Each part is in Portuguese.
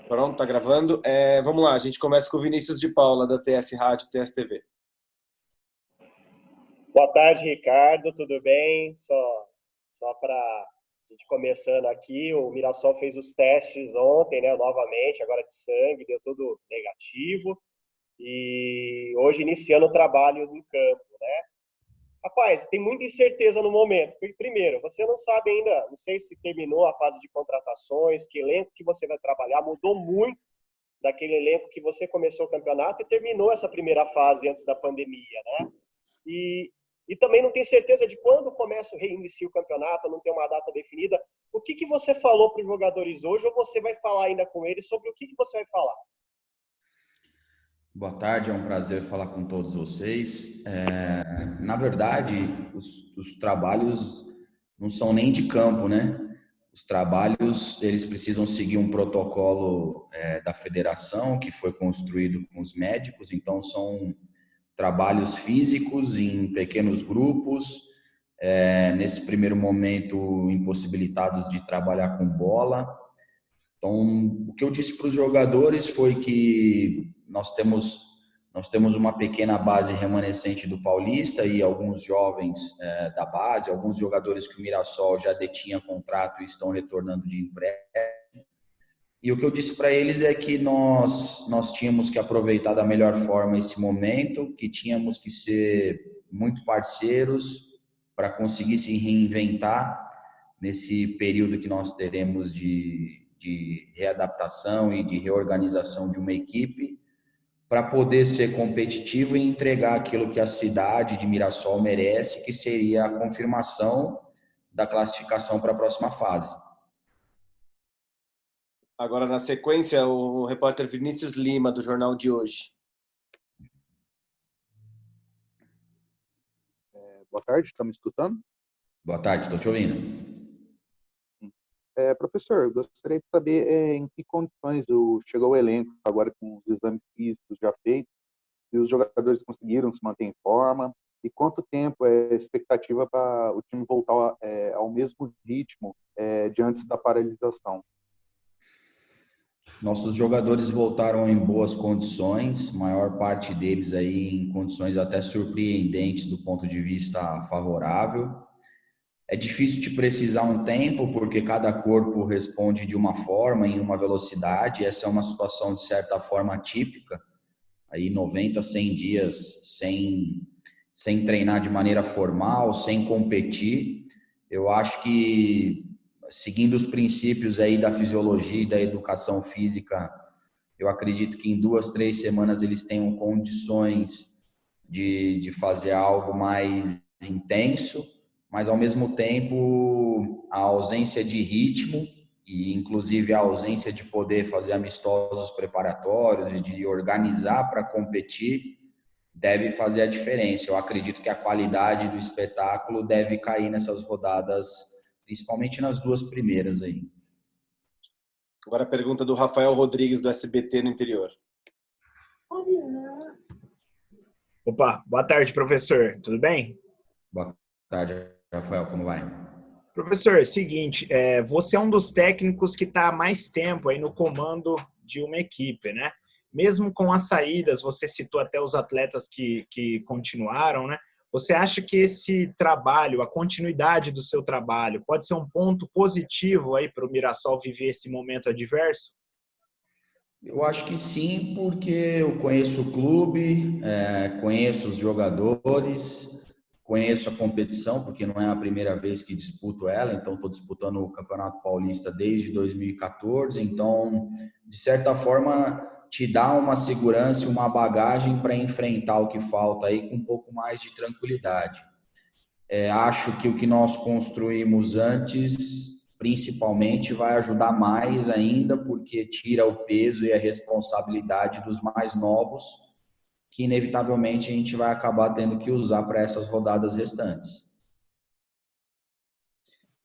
Pronto, tá gravando. Vamos lá, a gente começa com o Vinícius de Paula, da TS Rádio, TS TV. Boa tarde, Ricardo, tudo bem? Só para a gente começando aqui, o Mirassol fez os testes ontem, né, novamente, agora de sangue, deu tudo negativo. E hoje iniciando o trabalho em campo, né? Rapaz, tem muita incerteza no momento. Primeiro, você não sabe ainda, não sei se terminou a fase de contratações, que elenco que você vai trabalhar, mudou muito daquele elenco que você começou o campeonato e terminou essa primeira fase antes da pandemia, né? E também não tem certeza de quando começa o reinicio o campeonato, não tem uma data definida. O que você falou para os jogadores hoje, ou você vai falar ainda com eles sobre o que você vai falar? Boa tarde, é um prazer falar com todos vocês. Na verdade, os trabalhos não são nem de campo, né? Os trabalhos, eles precisam seguir um protocolo da federação, que foi construído com os médicos, então são trabalhos físicos em pequenos grupos, nesse primeiro momento impossibilitados de trabalhar com bola. Então, o que eu disse para os jogadores foi que nós temos uma pequena base remanescente do Paulista e alguns jovens da base, alguns jogadores que o Mirassol já detinha contrato e estão retornando de empréstimo. E o que eu disse para eles é que nós tínhamos que aproveitar da melhor forma esse momento, que tínhamos que ser muito parceiros para conseguir se reinventar nesse período que nós teremos de readaptação e de reorganização de uma equipe, para poder ser competitivo e entregar aquilo que a cidade de Mirassol merece, que seria a confirmação da classificação para a próxima fase. Agora, na sequência, o repórter Vinícius Lima, do Jornal de Hoje. Boa tarde, está me escutando? Boa tarde, estou te ouvindo. Professor, gostaria de saber em que condições chegou o elenco agora com os exames físicos já feitos, se os jogadores conseguiram se manter em forma e quanto tempo é a expectativa para o time voltar ao mesmo ritmo de antes da paralisação. Nossos jogadores voltaram em boas condições, maior parte deles aí em condições até surpreendentes do ponto de vista favorável. É difícil de precisar um tempo, porque cada corpo responde de uma forma, em uma velocidade. Essa é uma situação, de certa forma, atípica. Aí 90, 100 dias sem treinar de maneira formal, sem competir. Eu acho que, seguindo os princípios aí da fisiologia e da educação física, eu acredito que em 2, 3 semanas eles tenham condições de fazer algo mais intenso, mas ao mesmo tempo a ausência de ritmo e inclusive a ausência de poder fazer amistosos preparatórios e de organizar para competir deve fazer a diferença. Eu acredito que a qualidade do espetáculo deve cair nessas rodadas, principalmente nas 2 primeiras aí. Agora a pergunta do Rafael Rodrigues, do SBT no interior. Opa, boa tarde, professor. Tudo bem? Boa tarde, Rafael. Como vai? Professor, é o seguinte, você é um dos técnicos que está há mais tempo aí no comando de uma equipe, né? Mesmo com as saídas, você citou até os atletas que continuaram, né? Você acha que esse trabalho, a continuidade do seu trabalho, pode ser um ponto positivo aí para o Mirassol viver esse momento adverso? Eu acho que sim, porque eu conheço o clube, conheço os jogadores, conheço a competição, porque não é a primeira vez que disputo ela, então estou disputando o Campeonato Paulista desde 2014, então, de certa forma, te dá uma segurança e uma bagagem para enfrentar o que falta aí com um pouco mais de tranquilidade. Acho que o que nós construímos antes, principalmente, vai ajudar mais ainda, porque tira o peso e a responsabilidade dos mais novos, que inevitavelmente a gente vai acabar tendo que usar para essas rodadas restantes.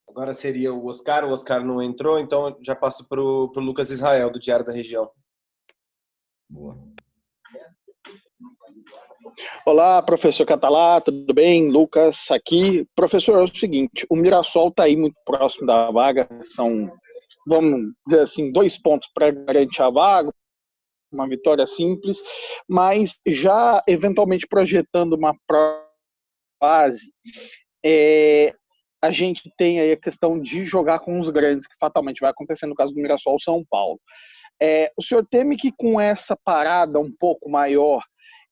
Agora seria o Oscar não entrou, então já passo para o Lucas Israel, do Diário da Região. Boa. Olá, professor Catalá, tudo bem? Lucas aqui. Professor, é o seguinte, o Mirassol está aí muito próximo da vaga, são vamos dizer assim, 2 pontos para garantir a vaga, uma vitória simples, mas já eventualmente projetando uma base, a gente tem aí a questão de jogar com os grandes, que fatalmente vai acontecer no caso do Mirassol São Paulo. O senhor teme que com essa parada um pouco maior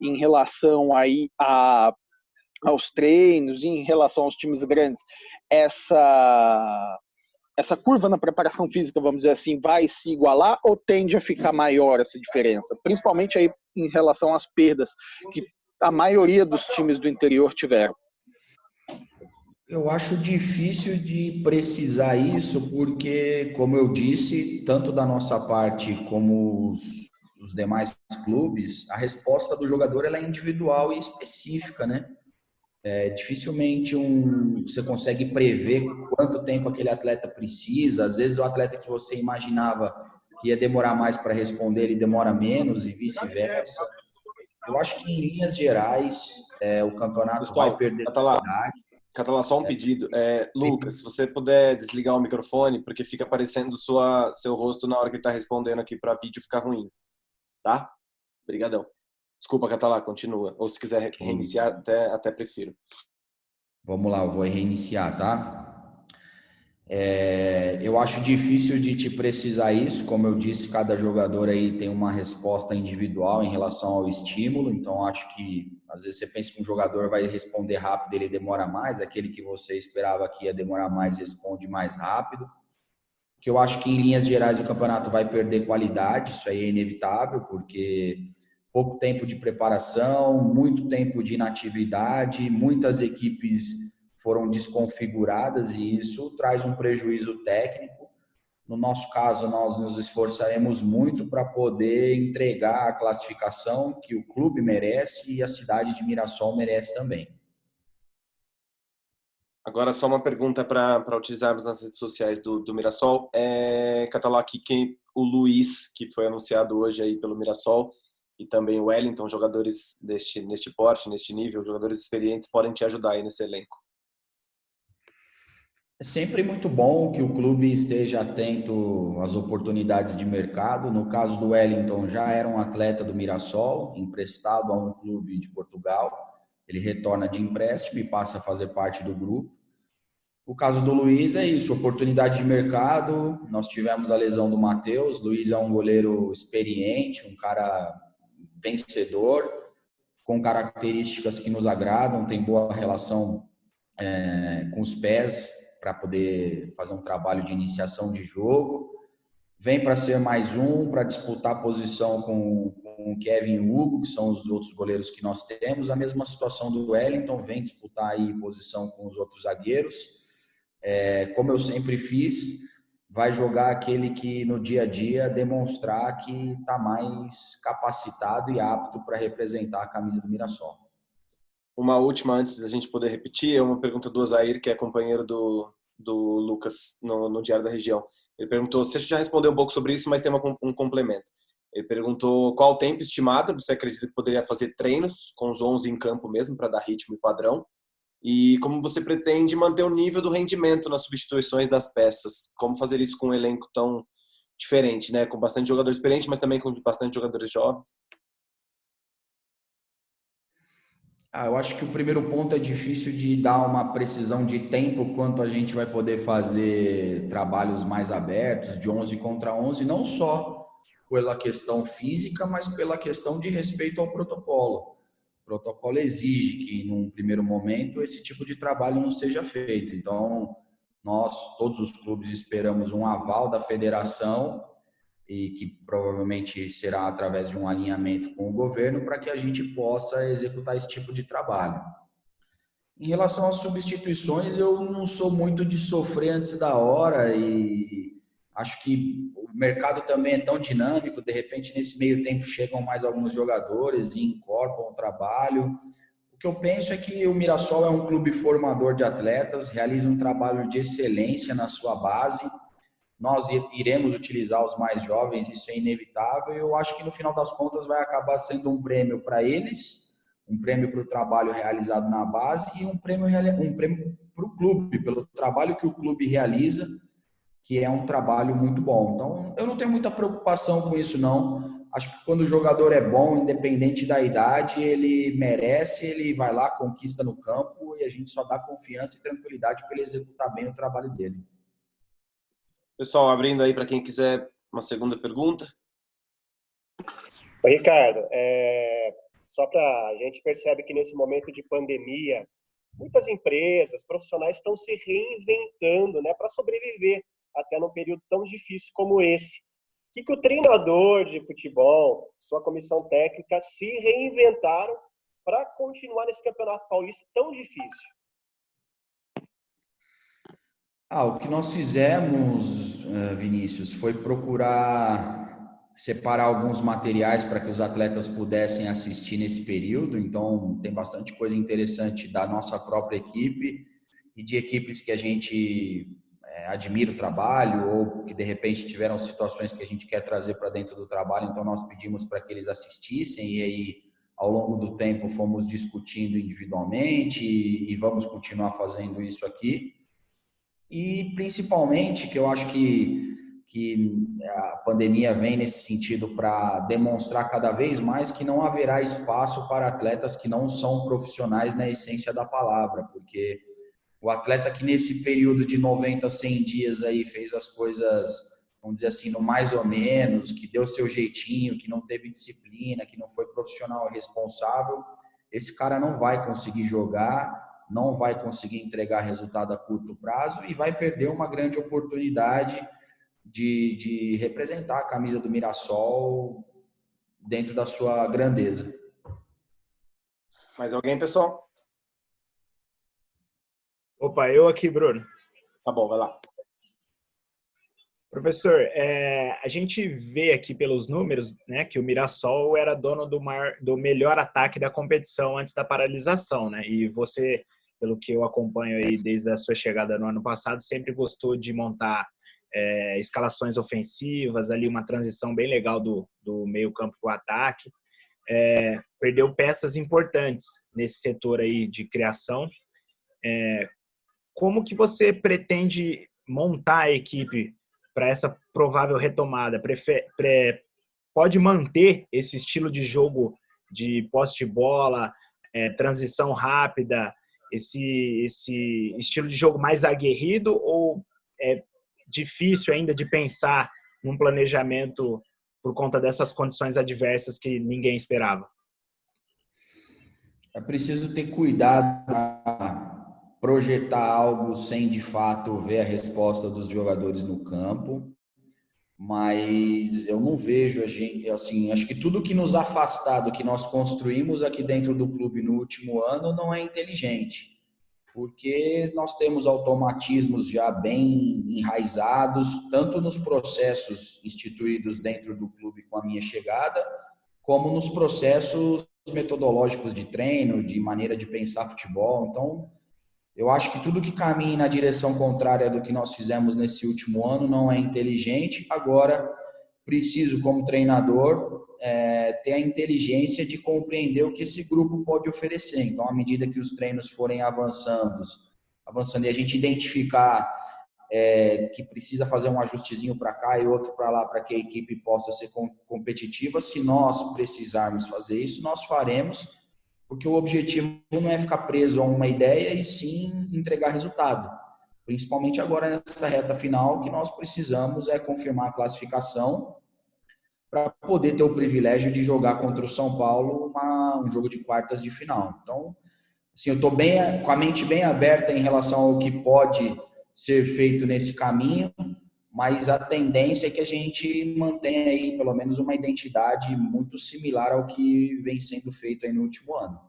em relação aí aos treinos, em relação aos times grandes, essa curva na preparação física, vamos dizer assim, vai se igualar ou tende a ficar maior essa diferença? Principalmente aí em relação às perdas que a maioria dos times do interior tiveram. Eu acho difícil de precisar isso, porque, como eu disse, tanto da nossa parte como os demais clubes, a resposta do jogador ela é individual e específica, né? Dificilmente você consegue prever quanto tempo aquele atleta precisa. Às vezes o atleta que você imaginava que ia demorar mais para responder, ele demora menos e vice-versa. Eu acho que, em linhas gerais, o campeonato vai perder qualidade. Catalá, só um pedido. Lucas, se você puder desligar o microfone, porque fica aparecendo seu rosto na hora que está respondendo aqui para vídeo ficar ruim. Tá? Obrigadão. Desculpa, Catalá, continua. Ou se quiser reiniciar, até prefiro. Vamos lá, eu vou reiniciar, tá? Eu acho difícil de te precisar isso. Como eu disse, cada jogador aí tem uma resposta individual em relação ao estímulo. Então, acho que às vezes você pensa que um jogador vai responder rápido, ele demora mais. Aquele que você esperava que ia demorar mais, responde mais rápido. Que eu acho que, em linhas gerais, o campeonato vai perder qualidade. Isso aí é inevitável, porque pouco tempo de preparação, muito tempo de inatividade, muitas equipes foram desconfiguradas e isso traz um prejuízo técnico. No nosso caso, nós nos esforçaremos muito para poder entregar a classificação que o clube merece e a cidade de Mirassol merece também. Agora, só uma pergunta para utilizarmos nas redes sociais do Mirassol. Catalá, aqui o Luiz, que foi anunciado hoje aí pelo Mirassol, e também o Wellington, jogadores neste porte, neste nível, jogadores experientes, podem te ajudar aí nesse elenco. É sempre muito bom que o clube esteja atento às oportunidades de mercado. No caso do Wellington, já era um atleta do Mirassol, emprestado a um clube de Portugal. Ele retorna de empréstimo e passa a fazer parte do grupo. O caso do Luiz é isso, oportunidade de mercado. Nós tivemos a lesão do Matheus. Luiz é um goleiro experiente, um cara vencedor, com características que nos agradam, tem boa relação com os pés, para poder fazer um trabalho de iniciação de jogo. Vem para ser mais um, para disputar a posição com o Kevin e o Hugo, que são os outros goleiros que nós temos. A mesma situação do Wellington, vem disputar aí posição com os outros zagueiros. Como eu sempre fiz, vai jogar aquele que no dia a dia demonstrar que está mais capacitado e apto para representar a camisa do Mirassol. Uma última antes da gente poder repetir, é uma pergunta do Osair, que é companheiro do Lucas no Diário da Região. Ele perguntou, você já respondeu um pouco sobre isso, mas tem um complemento. Ele perguntou qual o tempo estimado você acredita que poderia fazer treinos com os 11 em campo mesmo, para dar ritmo e padrão, e como você pretende manter o nível do rendimento nas substituições das peças, como fazer isso com um elenco tão diferente, né? Com bastante jogador experiente, mas também com bastante jogadores jovens. Eu acho que o primeiro ponto é difícil de dar uma precisão de tempo quanto a gente vai poder fazer trabalhos mais abertos, de 11 contra 11, não só pela questão física, mas pela questão de respeito ao protocolo. O protocolo exige que, num primeiro momento, esse tipo de trabalho não seja feito. Então, nós, todos os clubes, esperamos um aval da federação e que provavelmente será através de um alinhamento com o governo para que a gente possa executar esse tipo de trabalho. Em relação às substituições, eu não sou muito de sofrer antes da hora e acho que o mercado também é tão dinâmico, de repente nesse meio tempo chegam mais alguns jogadores e incorporam o trabalho. O que eu penso é que o Mirassol é um clube formador de atletas, realiza um trabalho de excelência na sua base. Nós iremos utilizar os mais jovens, isso é inevitável. Eu acho que no final das contas vai acabar sendo um prêmio para eles, um prêmio para o trabalho realizado na base e um prêmio para o clube, pelo trabalho que o clube realiza que é um trabalho muito bom. Então, eu não tenho muita preocupação com isso, não. Acho que quando o jogador é bom, independente da idade, ele merece, ele vai lá, conquista no campo e a gente só dá confiança e tranquilidade para ele executar bem o trabalho dele. Pessoal, abrindo aí para quem quiser uma segunda pergunta. Oi, Ricardo, só para a gente percebe que nesse momento de pandemia, muitas empresas, profissionais estão se reinventando, né, para sobreviver até num período tão difícil como esse. O que o treinador de futebol, sua comissão técnica, se reinventaram para continuar nesse Campeonato Paulista tão difícil? O que nós fizemos, Vinícius, foi procurar separar alguns materiais para que os atletas pudessem assistir nesse período. Então, tem bastante coisa interessante da nossa própria equipe e de equipes que a gente admira o trabalho ou que, de repente, tiveram situações que a gente quer trazer para dentro do trabalho. Então, nós pedimos para que eles assistissem e aí, ao longo do tempo, fomos discutindo individualmente e vamos continuar fazendo isso aqui. E, principalmente, que eu acho que a pandemia vem nesse sentido para demonstrar cada vez mais que não haverá espaço para atletas que não são profissionais na essência da palavra, porque o atleta que nesse período de 90 a 100 dias aí fez as coisas, vamos dizer assim, no mais ou menos, que deu seu jeitinho, que não teve disciplina, que não foi profissional e responsável, esse cara não vai conseguir jogar, não vai conseguir entregar resultado a curto prazo e vai perder uma grande oportunidade de representar a camisa do Mirassol dentro da sua grandeza. Mais alguém, pessoal? Opa, eu aqui, Bruno. Tá bom, vai lá. Professor, a gente vê aqui pelos números, né, que o Mirassol era dono do melhor ataque da competição antes da paralisação, né? E você, pelo que eu acompanho aí desde a sua chegada no ano passado, sempre gostou de montar escalações ofensivas, ali uma transição bem legal do meio campo para o ataque. Perdeu peças importantes nesse setor aí de criação. Como que você pretende montar a equipe para essa provável retomada? Pode manter esse estilo de jogo de posse de bola, transição rápida, esse estilo de jogo mais aguerrido, ou é difícil ainda de pensar num planejamento por conta dessas condições adversas que ninguém esperava? É preciso ter cuidado para projetar algo sem, de fato, ver a resposta dos jogadores no campo, mas eu não vejo, assim, acho que tudo que nos afastar do que nós construímos aqui dentro do clube no último ano não é inteligente, porque nós temos automatismos já bem enraizados, tanto nos processos instituídos dentro do clube com a minha chegada, como nos processos metodológicos de treino, de maneira de pensar futebol. Então, eu acho que tudo que caminha na direção contrária do que nós fizemos nesse último ano não é inteligente. Agora, preciso, como treinador, ter a inteligência de compreender o que esse grupo pode oferecer. Então, à medida que os treinos forem avançando e a gente identificar que precisa fazer um ajustezinho para cá e outro para lá para que a equipe possa ser competitiva, se nós precisarmos fazer isso, nós faremos, porque o objetivo não é ficar preso a uma ideia e sim entregar resultado. Principalmente agora nessa reta final, que nós precisamos confirmar a classificação para poder ter o privilégio de jogar contra o São Paulo um jogo de quartas de final. Então, assim, eu estou com a mente bem aberta em relação ao que pode ser feito nesse caminho, mas a tendência é que a gente mantenha aí pelo menos uma identidade muito similar ao que vem sendo feito aí no último ano.